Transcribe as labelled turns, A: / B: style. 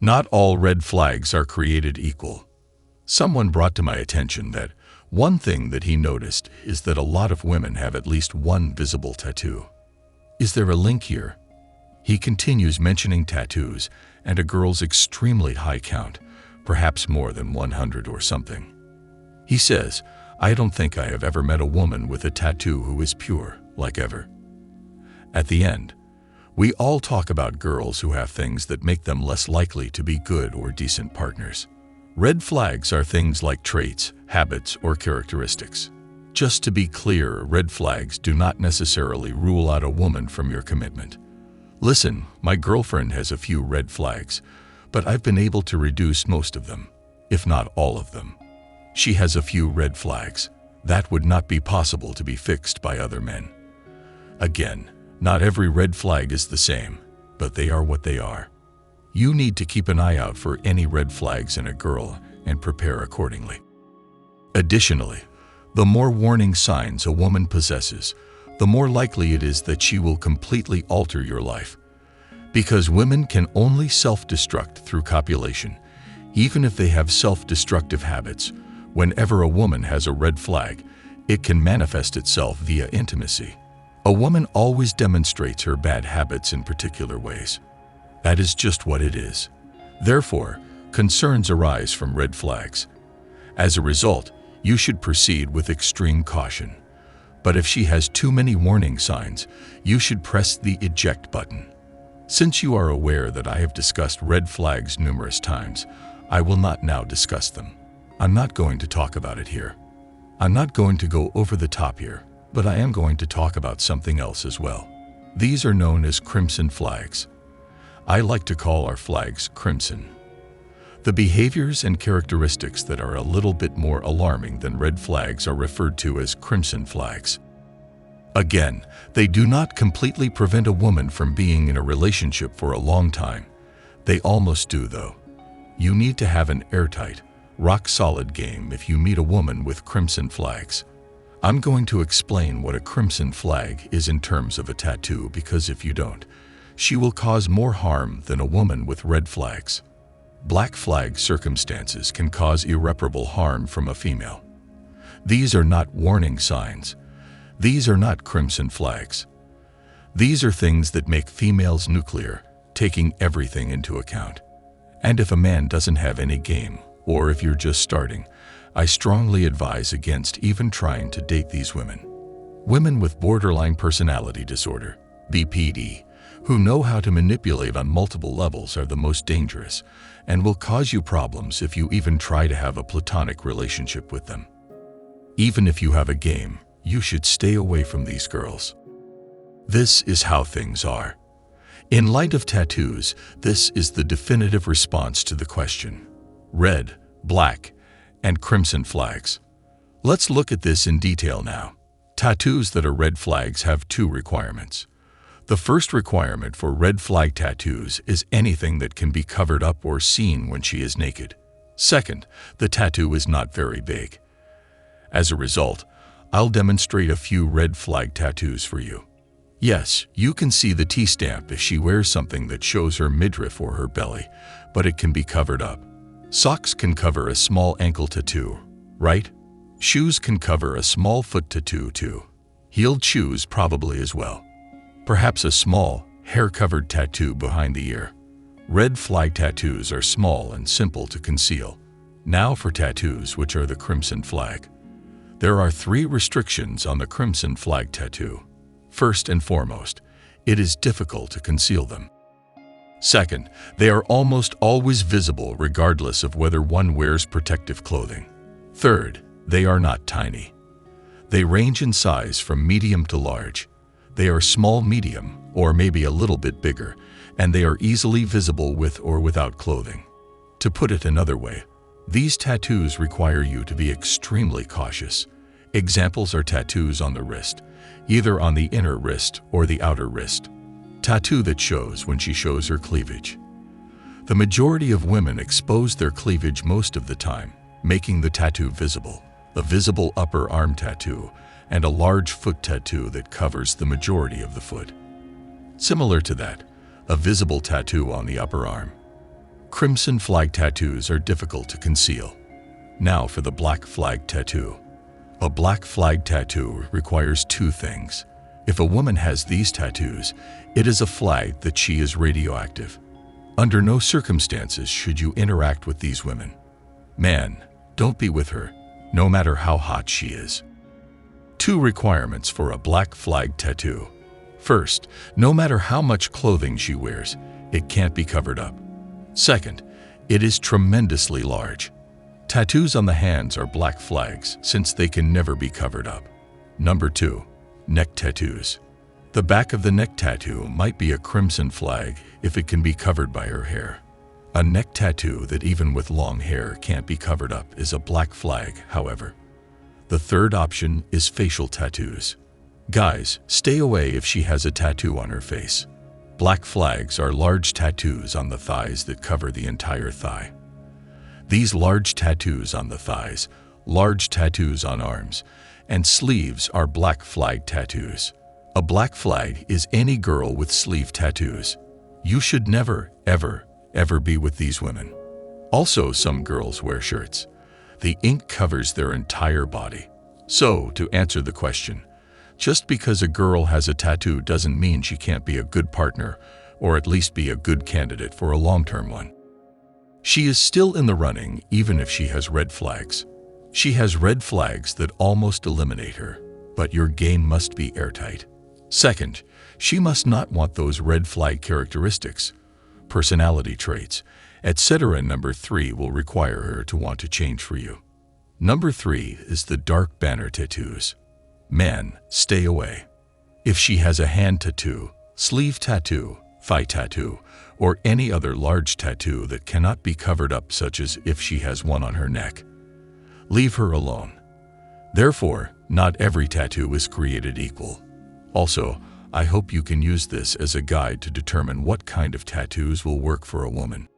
A: Not all red flags are created equal. Someone brought to my attention that one thing that he noticed is that a lot of women have at least one visible tattoo. Is there a link here? He continues mentioning tattoos and a girl's extremely high count, perhaps more than 100 or something. He says, "I don't think I have ever met a woman with a tattoo who is pure, like ever." At the end, we all talk about girls who have things that make them less likely to be good or decent partners. Red flags are things like traits, habits, or characteristics. Just to be clear, red flags do not necessarily rule out a woman from your commitment. Listen, my girlfriend has a few red flags, but I've been able to reduce most of them, if not all of them. She has a few red flags. That would not be possible to be fixed by other men. Again, not every red flag is the same, but they are what they are. You need to keep an eye out for any red flags in a girl and prepare accordingly. Additionally, the more warning signs a woman possesses, the more likely it is that she will completely alter your life. Because women can only self-destruct through copulation, even if they have self-destructive habits. Whenever a woman has a red flag, it can manifest itself via intimacy. A woman always demonstrates her bad habits in particular ways. That is just what it is. Therefore, concerns arise from red flags. As a result, you should proceed with extreme caution. But if she has too many warning signs, you should press the eject button. Since you are aware that I have discussed red flags numerous times, I will not now discuss them. I'm not going to talk about it here. I'm not going to go over the top here, but I am going to talk about something else as well. These are known as crimson flags. I like to call our flags crimson. The behaviors and characteristics that are a little bit more alarming than red flags are referred to as crimson flags. Again, they do not completely prevent a woman from being in a relationship for a long time. They almost do, though. You need to have an airtight, rock-solid game if you meet a woman with crimson flags. I'm going to explain what a crimson flag is in terms of a tattoo, because if you don't, she will cause more harm than a woman with red flags. Black flag circumstances can cause irreparable harm from a female. These are not warning signs. These are not crimson flags. These are things that make females nuclear, taking everything into account. And if a man doesn't have any game, or if you're just starting, I strongly advise against even trying to date these women. Women with borderline personality disorder, BPD, who know how to manipulate on multiple levels are the most dangerous and will cause you problems if you even try to have a platonic relationship with them. Even if you have a game, you should stay away from these girls. This is how things are. In light of tattoos, this is the definitive response to the question: red, black, and crimson flags. Let's look at this in detail now. Tattoos that are red flags have two requirements. The first requirement for red flag tattoos is anything that can be covered up or seen when she is naked. Second, the tattoo is not very big. As a result, I'll demonstrate a few red flag tattoos for you. Yes, you can see the T-stamp if she wears something that shows her midriff or her belly, but it can be covered up. Socks can cover a small ankle tattoo, right? Shoes can cover a small foot tattoo too. Heeled shoes probably as well. Perhaps a small, hair-covered tattoo behind the ear. Red flag tattoos are small and simple to conceal. Now for tattoos which are the crimson flag. There are 3 restrictions on the crimson flag tattoo. First and foremost, it is difficult to conceal them. Second, they are almost always visible regardless of whether one wears protective clothing. Third, they are not tiny. They range in size from medium to large. They are small medium, or maybe a little bit bigger, and they are easily visible with or without clothing. To put it another way, these tattoos require you to be extremely cautious. Examples are tattoos on the wrist, either on the inner wrist or the outer wrist. Tattoo that shows when she shows her cleavage. The majority of women expose their cleavage most of the time, making the tattoo visible. A visible upper arm tattoo and a large foot tattoo that covers the majority of the foot. Similar to that, a visible tattoo on the upper arm. Crimson flag tattoos are difficult to conceal. Now for the black flag tattoo. A black flag tattoo requires two things. If a woman has these tattoos, it is a flag that she is radioactive. Under no circumstances should you interact with these women. Man, don't be with her, no matter how hot she is. 2 requirements for a black flag tattoo. First, no matter how much clothing she wears, it can't be covered up. Second, it is tremendously large. Tattoos on the hands are black flags since they can never be covered up. Number 2, neck tattoos. The back of the neck tattoo might be a crimson flag if it can be covered by her hair. A neck tattoo that even with long hair can't be covered up is a black flag, however. The third option is facial tattoos. Guys, stay away if she has a tattoo on her face. Black flags are large tattoos on the thighs that cover the entire thigh. These large tattoos on the thighs, large tattoos on arms, and sleeves are black flag tattoos. A black flag is any girl with sleeve tattoos. You should never, ever, ever be with these women. Also, some girls wear shirts. The ink covers their entire body. So, to answer the question, just because a girl has a tattoo doesn't mean she can't be a good partner, or at least be a good candidate for a long-term one. She is still in the running even if she has red flags. She has red flags that almost eliminate her, but your game must be airtight. Second, she must not want those red flag characteristics, personality traits, etc. Number 3 will require her to want to change for you. Number 3 is the dark banner tattoos. Men, stay away. If she has a hand tattoo, sleeve tattoo, thigh tattoo, or any other large tattoo that cannot be covered up, such as if she has one on her neck, leave her alone. Therefore, not every tattoo is created equal. Also, I hope you can use this as a guide to determine what kind of tattoos will work for a woman.